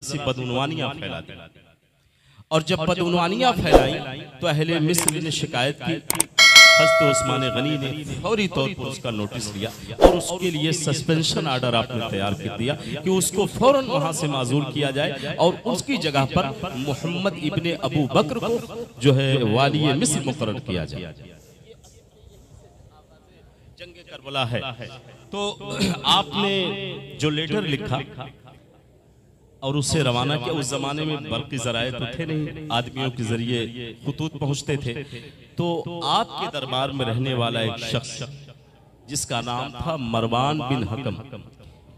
से बदउनवानियां फैला दी। और जब बदउनवानियां फैलाई तो अहले मिस्र ने शिकायत की। हज़रत उस्मान गनी ने फौरी तौर पर उसका नोटिस लिया और उसके लिए सस्पेंशन आर्डर आपने तैयार कर दिया कि उसको फौरन वहां से माजूल किया जाए और उसकी जगह पर मोहम्मद इब्ने अबू बकर को जो है वाली मिस्र मुकर्रर किया जाए। जंग करबला है तो आपने जो लेटर लिखा और उससे रवाना किया। उस जमाने में बरक़ी ज़राए तो थे नहीं, आदमियों के जरिए खुतूत पहुंचते थे। तो आपके दरबार में रहने वाला एक शख्स जिसका नाम था मरवान बिन हकम,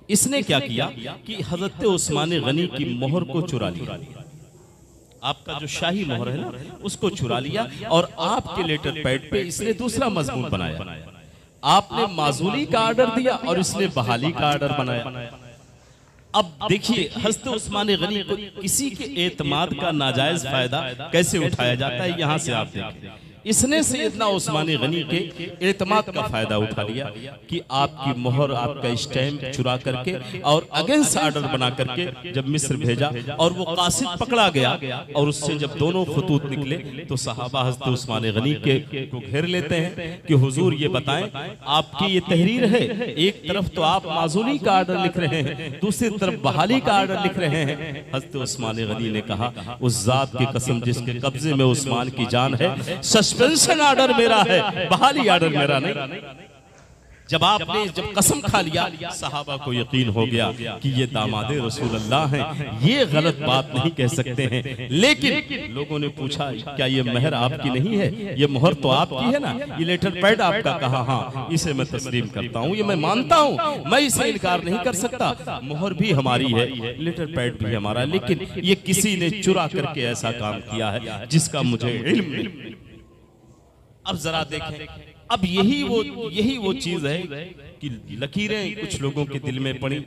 इसने क्या किया कि हजरत उस्मान गनी की मोहर को चुरा लिया। आपका जो शाही मोहर है ना उसको चुरा लिया और आपके लेटर पैड पे इसने दूसरा मजमून बनाया। आपने माजूली का आर्डर दिया और इसने बहाली का आर्डर बनाया। अब देखिए हज़रत उस्मान गनी को किसी के एतमाद का नाजायज फायदा कैसे उठाया जाता है, यहां से आप देखें। इसने सैयदना उस्मान गनी के एतमाद का फायदा उठा लिया कि आपकी मोहर, आपका स्टैम्प चुरा करके और अगेंस्ट आर्डर बना करके जब मिस्र भेजा और वो कासिद पकड़ा गया और उससे जब दोनों खतूत निकले तो सहाबा हज़रत उस्मान गनी के को घेर लेते हैं कि हुजूर ये बताएं आपकी ये तहरीर है, एक तरफ तो आप माजूली का आर्डर लिख रहे हैं, दूसरी तरफ बहाली का आर्डर लिख रहे हैं। हज़रत उस्मान गनी ने कहा उस जात की कसम जिसके कब्जे में उस्मान की जान है, सस्पेंशन आर्डर मेरा है, बहाली आर्डर मेरा नहीं। जब आपने जब कसम खा लिया सहाबा को यकीन हो गया कि ये दामादे रसूल अल्लाह हैं, ये गलत बात नहीं कह सकते हैं। लेकिन लोगों ने पूछा क्या ये महर आपकी नहीं है, ये मोहर तो आपकी है ना, ये लेटर पैड आपका? कहा हाँ, इसे मैं तस्लीम करता हूँ, ये मैं मानता हूँ, मैं इसे इनकार नहीं कर सकता। मोहर भी हमारी है, लेटर पैड भी हमारा, लेकिन ये किसी ने चुरा करके ऐसा काम किया है जिसका मुझे इल्म नहीं। अब जरा देखें, अब यही वो चीज है कि लकीरें कुछ लोगों के दिल में पड़ी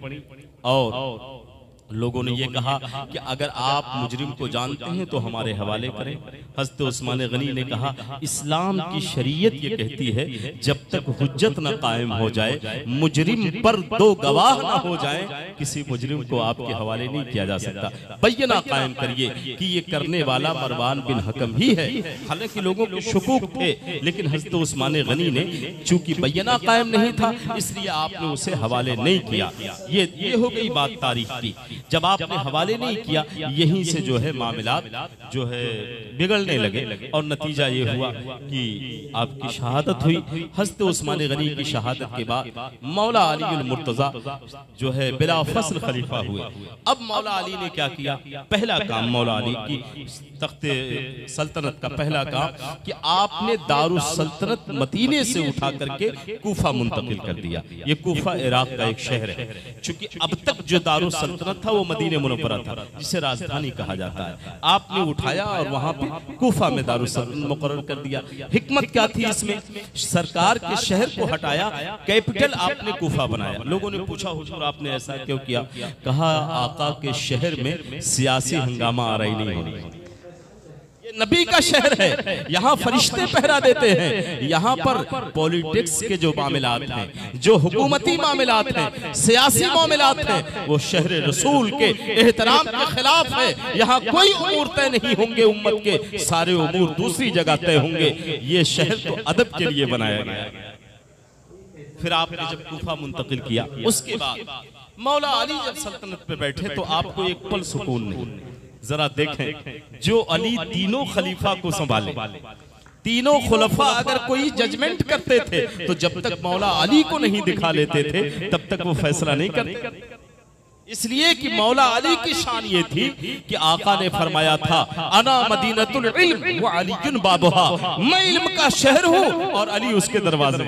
और लोगों ने ये कहा कि अगर आप मुजरिम को जानते हैं तो हमारे हवाले करें। हज़रत उस्मान गनी ने कहा इस्लाम की शरीयत ये कहती है जब तक हुज्जत न कायम हो जाए, मुजरिम पर दो गवाह न हो जाए, किसी मुजरिम को आपके हवाले नहीं किया जा सकता। बय्यना कायम करिए कि ये करने वाला मरवान बिन हकम ही है। हालांकि लोगों के शुकूक थे, लेकिन हज़रत उस्मान गनी ने चूंकि बय्यना कायम नहीं था इसलिए आपने उसे हवाले नहीं किया। ये हो गई बात तारीख की। जब आपने हवाले नहीं किया, यहीं से जो है मामलात जो है बिगड़ने लगे और नतीजा ये हुआ कि आपकी शहादत हुई। हज़रत उस्मान गनी की शहादत के बाद मौला अली अल मुर्तज़ा जो है बिला फसल खलीफा हुए। अब मौला अली ने क्या किया? पहला काम मौला अली की तख्ते सल्तनत का पहला काम कि आपने दारुस सल्तनत मदीने से उठा करके कूफा मुंतकिल कर दिया। ये कूफा इराक का एक शहर है। चूंकि अब तक जो दारुस सल्तनत था वो मदीने मुनव्वरा था, जिसे राजधानी कहा जाता है। आपने उठाया और वहां पे कूफा में दारुस सल्तनत मुकर्रर कर दिया। हिकमत क्या थी इसमें? सरकार के शहर को हटाया, कैपिटल आपने कूफा बनाया। लोगों ने पूछा हुजूर आपने ऐसा क्यों किया? कहा आका के शहर में सियासी हंगामा आ रही नहीं होनी। नबी का शहर है, यहाँ फरिश्ते पहरा देते हैं। यहाँ पर पॉलिटिक्स के जो मामलात हैं, जो हुकूमती मामलात हैं, सियासी मामलात हैं, वो शहर रसूल के एहतराम के खिलाफ है। यहाँ कोई उमूर तय नहीं होंगे, उम्मत के सारे उमूर दूसरी जगह तय होंगे। ये शहर तो अदब के लिए बनाया गया। फिर आपने जब कूफा मुंतकिल किया, उसके बाद मौला अली जब सल्तनत पे बैठे तो आपको एक पल सुकून नहीं। जरा देखें, जो अली तीनों खलीफा को संभाले, तीनों खुलफा अगर कोई जजमेंट करते थे तो जब तक मौला अली को नहीं दिखा लेते थे तब तक वो फैसला नहीं करते। इसलिए कि मौला अली की शान ये थी कि आका ने फरमाया था अना मदीनतुल इल्म व अलीयुन बाबुहा, मैं इल्म का शहर हूं और अली उसके दरवाजे।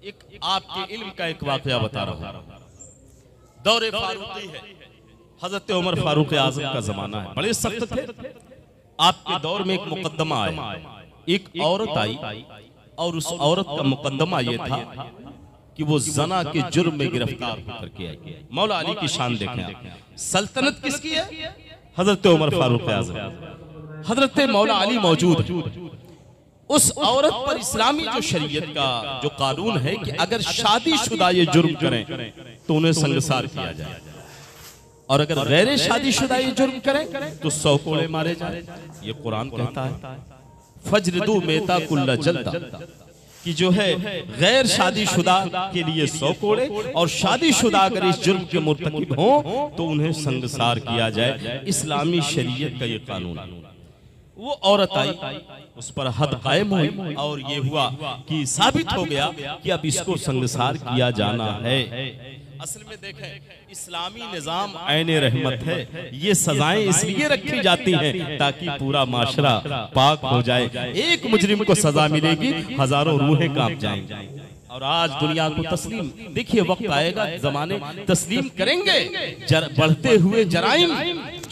एक आपके इल्म का एक वाकया बता रहा हूं। दौरे फारूकी है, हजरत उमर फारूक आजम का जमाना है, बड़े सख्त थे। आपके दौर में एक मुकदमा आया, एक औरत आई और उस औरत का मुकदमा ये था कि वो जना के जुर्म में गिरफ्तार होकर के आई। मौला अली की शान देखें। सल्तनत किसकी है? हजरत उमर फारूक आजम। हजरत मौला अली मौजूद। उस औरत पर इस्लामी जो शरीयत का जो कानून है कि अगर शादीशुदा ये जुर्म करें तो उन्हें संगसार किया जाए। और अगर गैर शादीशुदा ये जुर्म करें तो 100 कोड़े मारे जाए। ये कुरान कहता है फजरदू मेता कुल्ला जल्दा, कि जो है गैर शादीशुदा के लिए 100 कोड़े और शादीशुदा अगर इस जुर्म के मुर्तकिब हो तो उन्हें संगसार किया जाए। इस्लामी शरीयत का ये कानून। वो औरत आई, उस पर हद कायम हुई और ये हुआ कि साबित हो गया कि अब इसको संगसार किया जाना है। असल में देखें इस्लामी निजाम ऐने रहमत है। ये सजाएं इसलिए रखी जाती हैं ताकि पूरा माशरा पाक हो जाए। एक मुजरिम को सजा मिलेगी, हजारों रूहें कांप जाएंगी। और आज दुनिया को तस्लीम, देखिए वक्त आएगा जमाने तस्लीम करेंगे बढ़ते हुए जराइम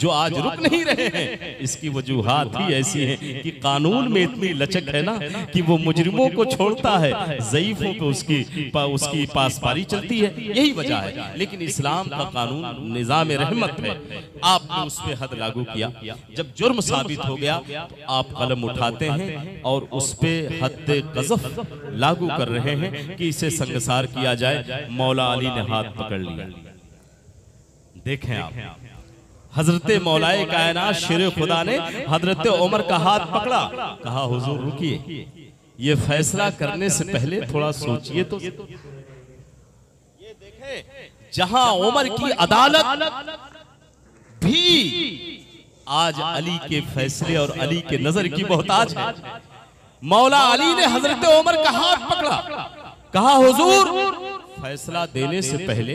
जो आज रुक नहीं रहे हैं। इसकी वजूहात ही ऐसी हैं कि कानून में इतनी लचक है ना कि वो मुजरिमों को छोड़ता है, ज़ईफों पे उसकी पासपारी चलती है। यही वजह है। लेकिन इस्लाम का कानून निज़ाम रहमत है। आपने उस पे हद लागू किया, जब जुर्म साबित हो गया तो आप कलम उठाते हैं और उस पे हद क़ज़फ़ लागू कर रहे हैं कि इसे संगसार किया जाए। मौला अली ने हाथ पकड़ लिया। देखें आप, हजरत मौलाए कायनात शेर खुदा ने हजरत उमर का हाथ पकड़ा, कहा हुजूर रुकिए, ये फैसला करने से पहले थोड़ा सोचिए तो। ये देखें जहां उमर की अदालत भी आज अली के फैसले और अली के नजर की मोहताज है। मौला अली ने हजरत उमर का हाथ पकड़ा, कहा हुजूर फैसला देने से पहले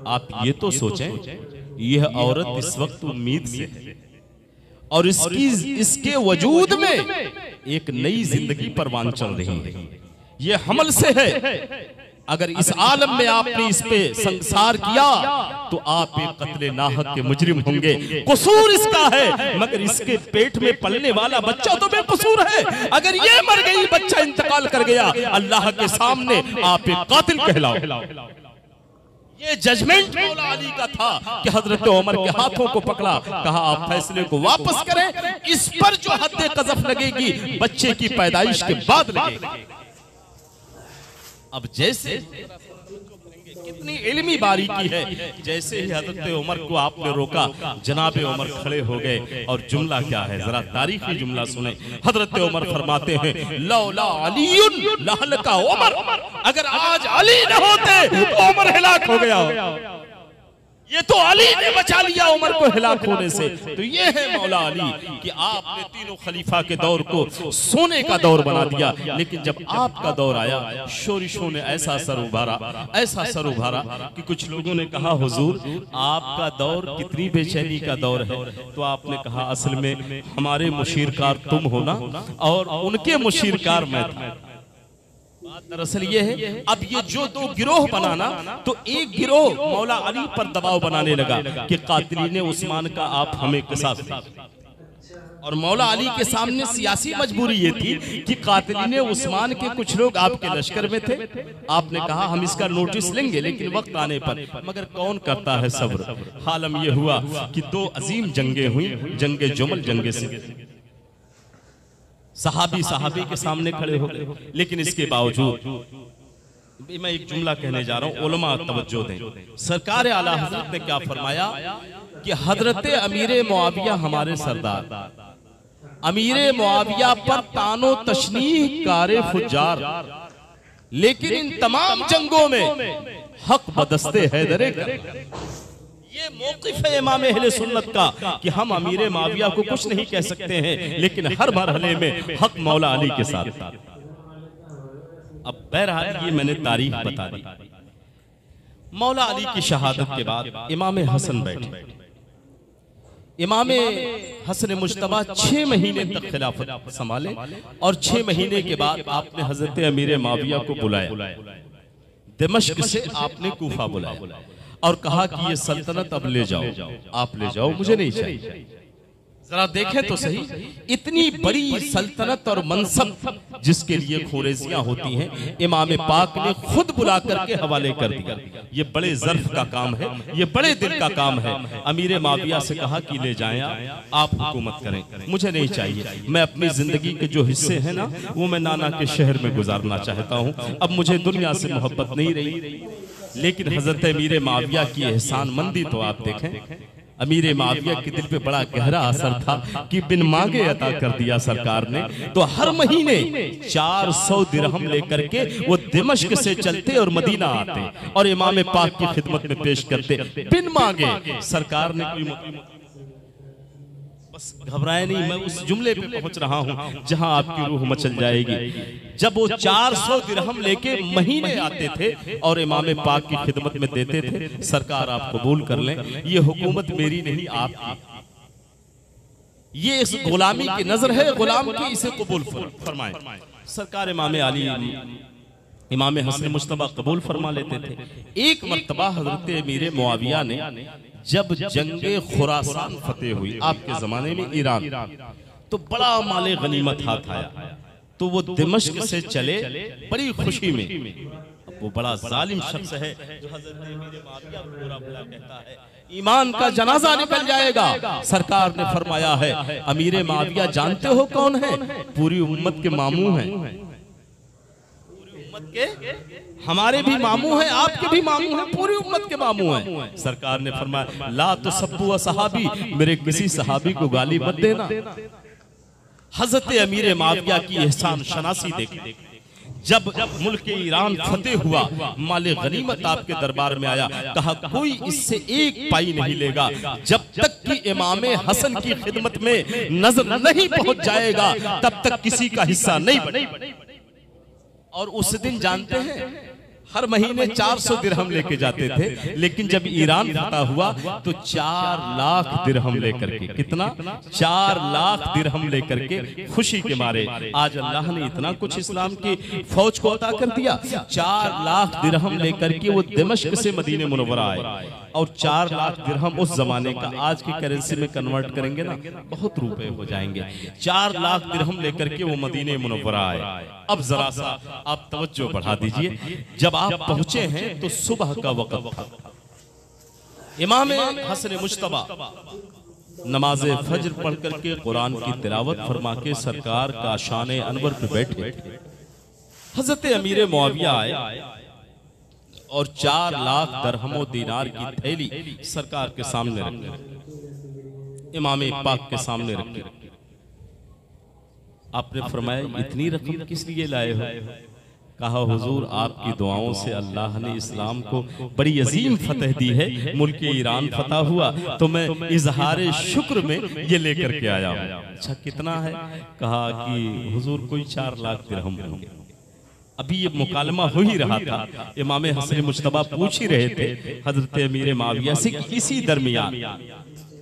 आप ये तो सोचें यह औरत इस वक्त उम्मीद से है और इसके वजूद में एक नई जिंदगी परवान चल रही है। यह हमल से है। अगर इस आलम में आपने इस पे संसार किया तो आप एक कत्ले नाहक के मुजरिम होंगे। कसूर इसका है, मगर इसके पेट में पलने वाला बच्चा तो बेकसूर है। अगर ये मर गई, बच्चा इंतकाल कर गया, अल्लाह के सामने आप एक कातिल कहलाओ। ये जजमेंट मौला अली का था कि हजरत उमर के हाथों को पकड़ा, कहा आप फैसले को वापस करें। इस पर जो हद क़ज़फ़ लगेगी बच्चे की पैदाइश के बाद लगेगी। अब जैसे कितनी इल्मी बारीकी है, जैसे ही हजरत उमर को आपने रोका, जनाबे उमर खड़े हो गए और जुमला क्या है, जरा तारीखी जुमला सुने। हजरत उमर फरमाते हैं लौला अलीयुन लहलका उमर, अगर आज अली न होते तो उमर हिलाक हो गया। ये तो अली ने बचा लिया उमर को हिलाक होने से। तो ये है मौला अली कि आपने तीनों खलीफा के दौर को सोने का दौर बना दिया। लेकिन जब आपका दौर आया, शोरिशों ने ऐसा सर उभारा कि कुछ लोगों ने कहा हुजूर आपका दौर कितनी बेचैनी का दौर है। तो आपने कहा असल में हमारे मुशीरकार तुम हो ना और उनके मुशीरकार मैं था। दरअसल ये है, अब ये जो दो गिरोह बनाना, तो एक गिरोह मौला अली पर दबाव बनाने लगा कि कातिलीने उस्मान का आप हमें किसास दें। और मौला अली के सामने सियासी मजबूरी ये थी कि कातिलीने उस्मान के कुछ लोग आपके लश्कर में थे। आपने कहा हम इसका नोटिस लेंगे लेकिन वक्त आने पर, मगर कौन करता है सब्र। हालम ये हुआ कि दो अजीम जंगे हुई, जंगे जुमल, जंगे सिंध। सहाबी के सामने खड़े हो गए, लेकिन इसके बावजूद मैं एक जुमला कहने जा रहा हूं, उलमा तवज्जो दें। सरकार आला हजरत ने क्या फरमाया कि हजरत अमीर मुआविया हमारे सरदार, अमीर मुआविया पर तानो तशनीह कारे फुज्जार, लेकिन इन तमाम जंगों में हक बदस्ते हैदरे कर। ये मौक़िफ़ है इमाम अहले सुन्नत का कि हम अमीर मुआविया को कुछ नहीं कह सकते हैं, लेकिन हर मरहले में हक मौला अली के साथ था। अब बहरहाल ये मैंने तारीख बता दी। मौला अली की शहादत के बाद इमाम हसन बैठे। इमाम हसन मुज्तबा 6 महीने तक खिलाफत संभाले और 6 महीने के बाद आपने हजरत अमीर मुआविया को बुलाया। दिमश्क से आपने कूफा बुलाया और कहा कि ये सल्तनत अब ले जाओ, आप ले जाओ, मुझे नहीं चाहिए। जरा देखें तो सही, इतनी बड़ी सल्तनत और मनसब जिसके लिए खुरेजियां होती हैं, इमाम पाक ने खुद बुला करके हवाले कर दिया। ये बड़े ज़र्फ का काम है, ये बड़े दिल का काम है। अमीर मुआविया से कहा कि ले जाएं, आप हुकूमत करें, मुझे नहीं चाहिए। मैं अपनी जिंदगी के जो हिस्से हैं ना, वो मैं नाना के शहर में गुजारना चाहता हूँ। अब मुझे दुनिया से मोहब्बत नहीं रही। लेकिन हजरत अमीर माविया की एहसान मंदी तो आप देखें। अमीर माविया के दिल पे बड़ा गहरा असर था कि बिन मांगे अता कर दिया सरकार ने। तो हर महीने 400 दिरहम लेकर के वो दिमश्क से चलते और मदीना आते और इमाम पाक की खिदमत में पेश करते बिन मांगे। सरकार ने कोई बस घबराए नहीं, मैं उस जुमले पे पहुंच रहा हूं जहां आपकी रूह मचल जाएगी। जब वो 400 दिरहम लेके महीने आते थे और इमाम पाक की खिदमत में देते थे, सरकार आप कबूल कर लें, ये हुकूमत मेरी नहीं आपकी, ये इस गुलामी की नजर है, गुलाम की, इसे कबूल फरमाएं। सरकार इमाम अली इमाम हसन मुश्तबा कबूल फरमा लेते थे। एक मर्तबा हजरत अमीर मुआविया ने जब जंगे खुरासान फतेह हुई आपके जमाने में ईरान, तो बड़ा माले गनीमत हाथ आया, तो वो दिमश्क से चले बड़ी खुशी में। वो बड़ा जालिम शख्स है जो हजरत अमीर मुआविया को बुरा भला कहता है, ईमान का जनाजा निकल जाएगा। सरकार ने फरमाया है अमीर मुआविया जानते हो कौन है? पूरी उम्मत के मामू हैं, के हमारे भी मामू हैं, आपके भी मामू हैं, पूरी उम्मत के मामू हैं। सरकार ने फरमाया ला तो सब्बू सहाबी, मेरे किसी सहाबी को गाली मत देना। हजरत अमीर मुआविया की एहसान शनासी देखी। जब मुल्क के ईरान फतेह हुआ, माले गनीमत आपके दरबार में आया, कहा कोई इससे एक पाई नहीं लेगा जब तक कि इमाम हसन की खिदमत में नजर नहीं पहुंच जाएगा, तब तक किसी का हिस्सा नहीं बनेगा। और उस दिन जानते हैं हर महीने 400 दिरहम लेके जाते थे, लेकिन जब ईरान फतह हुआ तो 4 लाख दिरहम लेकर के, कितना 4 लाख दिरहम लेकर के खुशी के मारे, आज अल्लाह ने इतना कुछ इस्लाम की फौज को अता कर दिया। 4 लाख दिरहम लेकर के वो दिमश्क से मदीने मुनव्वरा आए, और 4 लाख दिरहम उस जमाने का आज की करेंसी में कन्वर्ट करेंगे ना, बहुत रुपए हो जाएंगे। 4 लाख दिरहम लेकर के वो मदीने मुनव्वरा आए। अब जरा सा आप तवज्जो बढ़ा दीजिए, जब आप पहुंचे हैं तो सुबह का वक्त था। इमाम हसन मुश्तबा नमाज फज्र पढ़ करके कुरान की तिलावत फरमा के सरकार का शान अनवर पे बैठे। हजरत अमीर मुआविया आए और 4 लाख दरहमो दीनार की थैली सरकार के सामने रखी, इमाम पाक के सामने रखी। आपने फरमाया इतनी रकम किस लिए लाए हो? कहा हुजूर आपकी दुआओं से अल्लाह ने इस्लाम को बड़ी अजीम फतह दी है, मुल्क ईरान फतह हुआ तो मैं इजहार शुक्र में ये लेकर के आया हूँ। अच्छा कितना है? कहा कि हुजूर कोई 4 लाख दिरहम होंगे। अभी ये मुकालमा हो ही रहा था, इमाम हसन मुश्तबा पूछ ही रहे थे हजरत अमीर मुआविया से। इसी दरमियान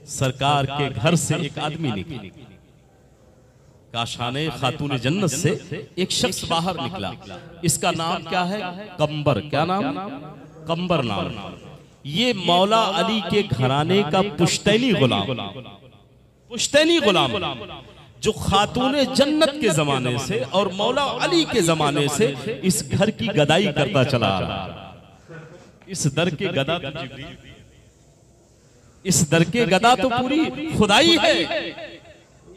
सरकार के घर से एक आदमी निकला, काशाने खातून जन्नत से एक शख्स बाहर निकला। इसका नाम क्या है? कंबर। क्या नाम? कंबर नाम। ये मौला अली के घराने का पुश्तैनी गुलाम, पुश्तैनी गुलाम जो खातून जन्नत के जमाने से और मौला अली के जमाने से इस घर की गदाई करता चला आ रहा। इस दर के गदा तो जिब्रील, इस दर के गदा तो पूरी खुदाई है,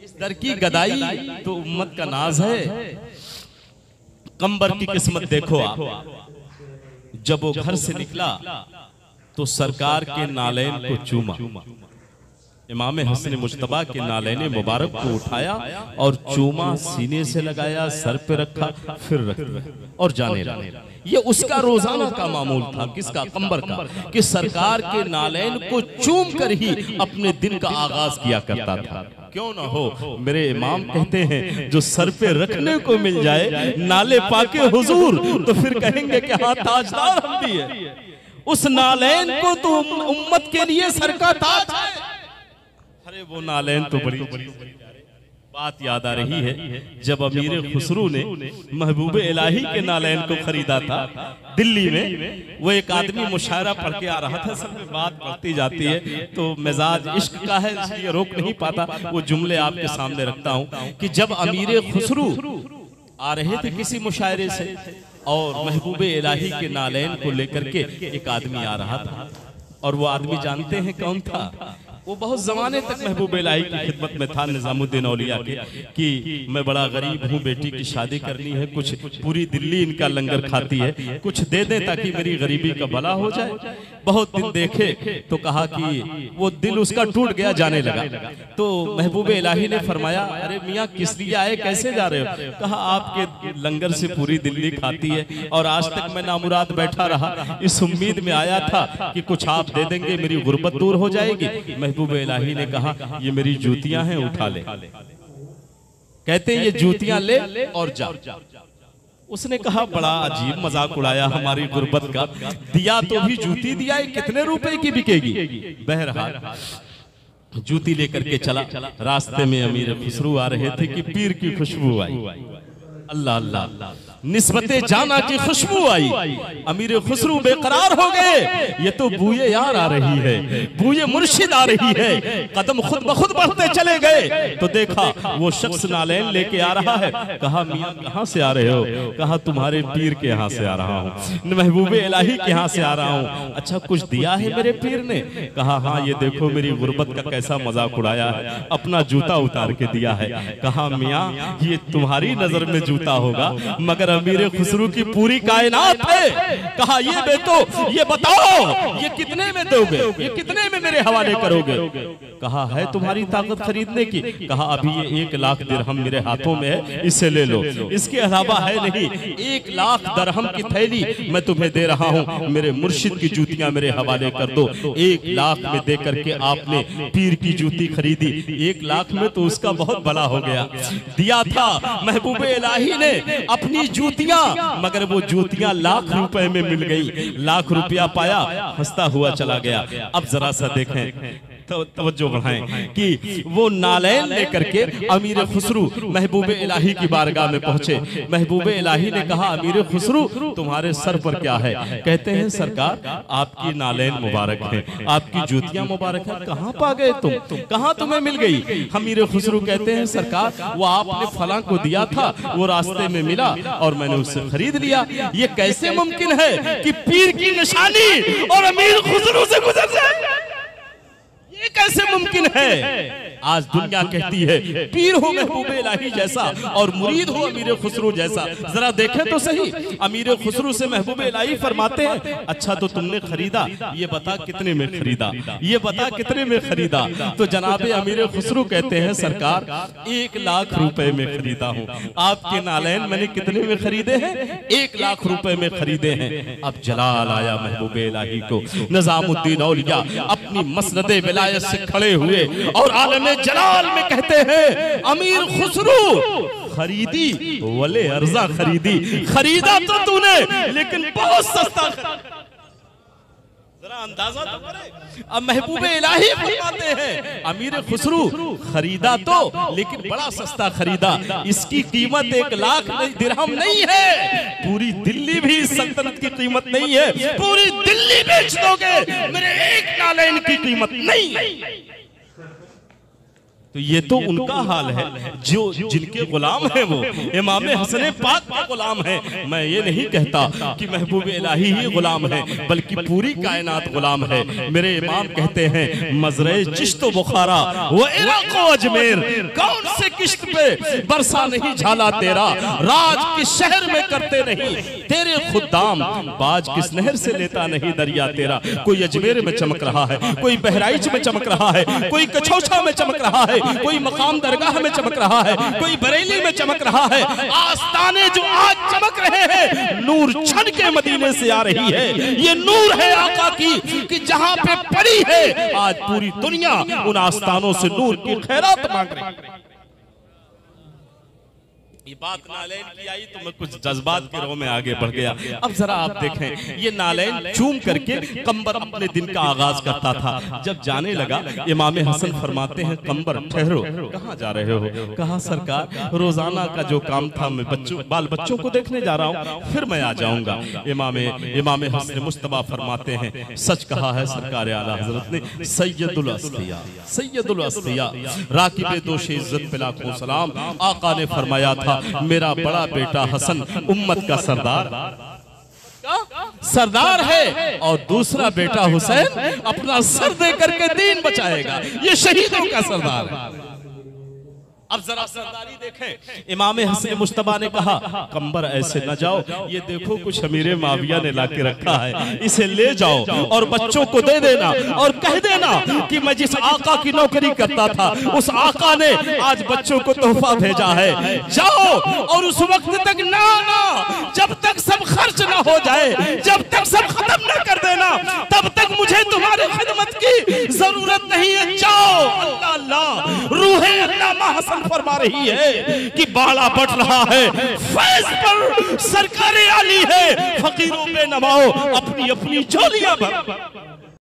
इस दर की गदाई तो उम्मत का नाज है। कंबर की किस्मत देखो आप, जब वो घर से निकला तो सरकार के नालैन को चूमा, इमाम हसन मुश्तबा के नालैन मुबारक को उठाया और चूमा, सीने से लगाया, सर पे रखा, फिर रखा और जाने लगा। ये उसका रोजाना का मामूल था। किसका? कंबर का, कि सरकार के नालैन को चूम कर ही अपने दिन का आगाज किया करता था। क्यों ना हो, मेरे इमाम कहते हैं जो सर पे रखने को मिल जाए नाले पाके हुजूर, तो फिर कहेंगे कि हाँ ताजदार हम भी है। उस नालैन को तो उम्मत के लिए सर का ताज है। अरे वो नालैन तो बड़ी बात याद आ रही है, जब अमीर खुसरू ने महबूब इलाही के नालैन को खरीदा था दिल्ली में। वो एक आदमी मुशायरा पढ़ के आ रहा था, सब में बात बढ़ती जाती है तो मिजाज इश्क का है इसलिए रोक नहीं पाता। वो जुमले आपके सामने रखता हूँ कि जब अमीर खुसरू आ रहे थे किसी मुशायरे से और महबूब इलाही के नालैन को लेकर के एक आदमी आ रहा था, और वो आदमी जानते हैं कौन था? वो बहुत जमाने तक महबूब इलाही की खिदमत में था, निजामुद्दीन औलिया के, कि मैं बड़ा गरीब हूँ, बेटी की शादी करनी है, कुछ पूरी दिल्ली इनका लंगर खाती है, कुछ दे दें ताकि मेरी गरीबी का भला हो जाए। बहुत दिन देखे तो कहा कि वो दिल उसका टूट गया, जाने लगा। तो महबूब इलाही ने फरमाया, अरे मियाँ किस लिए आए, कैसे जा रहे हो? कहा आपके लंगर से पूरी दिल्ली खाती है और आज तक मैं नामुराद बैठा रहा, इस उम्मीद में आया था कि कुछ आप दे देंगे, मेरी गुर्बत दूर हो जाएगी। महबूब इलाही ने कहा, ये मेरी जूतियां हैं, उठा ले। कहते हैं ये जूतियां ले और जा। उसने कहा, बड़ा अजीब मजाक उड़ाया हमारी गुर्बत का, दिया तो भी जूती दिया है, कितने रुपए की बिकेगी? बहरहाल जूती लेकर के चला। रास्ते में अमीर खुसरू आ रहे थे कि पीर की खुशबू आई। अल्लाह अल्लाह, निस्बते जाना की खुशबू आई। अमीर खुसरू बेकरार हो गए, ये तो बूए यार आ रही है, बूए मुर्शिद आ रही है। कदम खुद ब खुद बढ़ते चले गए तो देखा वो शख्स नालैन लेके आ रहा है। कहा, मियाँ कहाँ से आ रहे हो? कहा, तुम्हारे पीर के यहाँ से आ रहा हूँ, महबूब इलाही के यहाँ से आ रहा हूँ। अच्छा, कुछ दिया है मेरे पीर ने? कहा, हाँ, ये देखो मेरी गुर्बत का कैसा मजाक उड़ाया है, अपना जूता उतार के दिया है। कहा, मियाँ ये तुम्हारी नजर में जूता होगा, मगर अमीर खुसरू की पूरी कायनात है। कहा, ये बेटो ये बताओ ये कितने में दोगे, ये कितने में मेरे हवाले करोगे? कहा, है तुम्हारी ताकत खरीदने की? कहा, अभी ये 1 लाख दिरहम मेरे हाथों में है, इसे ले लो, इसके अलावा है नहीं। 1 लाख दिरहम की थैली मैं तुम्हें दे रहा हूँ, मेरे मुर्शिद की जूतियां मेरे हवाले कर दो। 1 लाख में दे करके आपने पीर की जूती खरीदी। 1 लाख में तो उसका बहुत भला हो गया। दिया था महबूब इलाही ने अपनी जूतियां, मगर वो जूतियां लाख रुपए में मिल गई। लाख रुपया पाया, हंसता हुआ चला गया। अब जरा सा देखें तो तवज्जो बढ़ाएं कि वो नालैन लेकर के अमीर खुसरू महबूब इलाही की बारगाह में पहुंचे। महबूब इलाही ने कहा, अमीर खुसरू तुम्हारे सर पर क्या है? कहते हैं, सरकार आपकी नालैन मुबारक है, आपकी जूतियां मुबारक है। कहाँ पा गए तुम, कहाँ तुम्हें मिल गई? अमीर खुसरू कहते हैं, सरकार वो आपने फलां को दिया था, वो रास्ते में मिला और मैंने उससे खरीद लिया। ये कैसे मुमकिन है कि पीर की निशानी और अमीर खुसरू से गुजर जाए? ये कैसे मुमकिन है? आज दुनिया कहती है पीर हो महबूब इलाही जैसा और मुरीद हो अमीर खुसरू जैसा। जरा देखें तो सही, अमीर खुसरू से महबूब इलाही फरमाते हैं, अच्छा तो तुमने खरीदा, ये बता कितने में खरीदा, ये बता कितने में खरीदा? तो जनाबे अमीर खुसरू कहते हैं, सरकार 1 लाख रुपए में खरीदा हूँ। आपके नालैन मैंने कितने में खरीदे हैं? 1 लाख रुपए में खरीदे हैं। अब जलाल आया महबूब इलाही को। निजामुद्दीन औलिया अपनी मसनदे विलायत से खड़े हुए और आलम जलाल में कहते हैं, अमीर खुसरू खरीदी वले अर्जा खरीदी, खरीदा तो तूने लेकिन बहुत सस्ता। जरा अंदाजा तो करे। अब महबूब इलाही फरमाते हैं, अमीर खुसरू खरीदा तो लेकिन बड़ा सस्ता खरीदा, इसकी कीमत 1 लाख दिरहम नहीं है, पूरी दिल्ली भी इस सल्तनत की कीमत नहीं है। पूरी दिल्ली बेच दोगे, मेरे 1 नालैन की कीमत नहीं है। तो ये तो उनका हाल है जो जिनके गुलाम हैं, वो इमाम हसन पाक के गुलाम हैं। मैं ये नहीं कहता कि महबूब इलाही ही गुलाम है, बल्कि पूरी कायनात गुलाम है। मेरे इमाम कहते हैं, मजरे चिश्त बुखारा वो इराक अजमेर, कौन से किश्त पे बरसा नहीं झाला तेरा, राज किस शहर में करते नहीं तेरे खुदाम, बाज किस नहर से लेता नहीं दरिया तेरा। कोई अजमेर में चमक रहा है, कोई बहराइच में चमक रहा है, कोई कछौछा में चमक रहा है, कोई मकाम दरगाह में चमक रहा है, कोई बरेली में चमक रहा है। आस्ताने जो आज चमक रहे हैं, नूर छन के मदीने से आ रही है। ये नूर है आका की कि जहां पे पड़ी है, आज पूरी दुनिया उन आस्तानों से नूर की खैरात मांग रही है। ये बात नालैन की आई तो मैं कुछ जज्बात के रो में आगे बढ़ गया। अब जरा आप देखें, ये नालैन चूम करके कंबर अपने दिन का आगाज करता था। जब जाने लगा, इमाम हसन फरमाते हैं, कंबर ठहरो, कहाँ जा रहे हो? कहा, सरकार रोजाना का जो काम था मैं बाल बच्चों को देखने जा रहा हूँ, फिर मैं आ जाऊंगा। इमाम हसन मुस्तफा फरमाते हैं, सच कहा है सरकार आला हजरत ने, सैयदुल अस्फिया, सैयदुल अस्फिया, राकिबे दोषे इज्जत पे लाखों सलाम। आका ने फरमाया था, मेरा बड़ा बेटा हसन उम्मत का सरदार, सरदार है और दूसरा बेटा हुसैन अपना सर दे करके दीन बचाएगा। ये शहीदों का सरदार है। अब जरा सरदारी देखें। इमाम हसन मुश्तबा ने कहा कंबर ऐसे न जाओ, ये देखो कुछ अमीरे माविया ने लाके रखा है, इसे ले जाओ और बच्चों को दे देना और कह देना कि मैं जिस आका की नौकरी करता था उस आका ने आज बच्चों को तोहफा भेजा है। जाओ और उस वक्त तक ना जब तक सब खर्च ना हो जाए, जब तक सब खत्म न कर देना, तब तक मुझे तुम्हारी खिदमत की जरूरत नहीं है। जाओ। अल्लाह अल्लाह, रूहे अल्लामा हसन फरमा रही है कि बाड़ा बढ़ रहा है, फैज पर सरकारे आली है, फकीरों पे नवाओ अपनी अपनी झोलियां भर।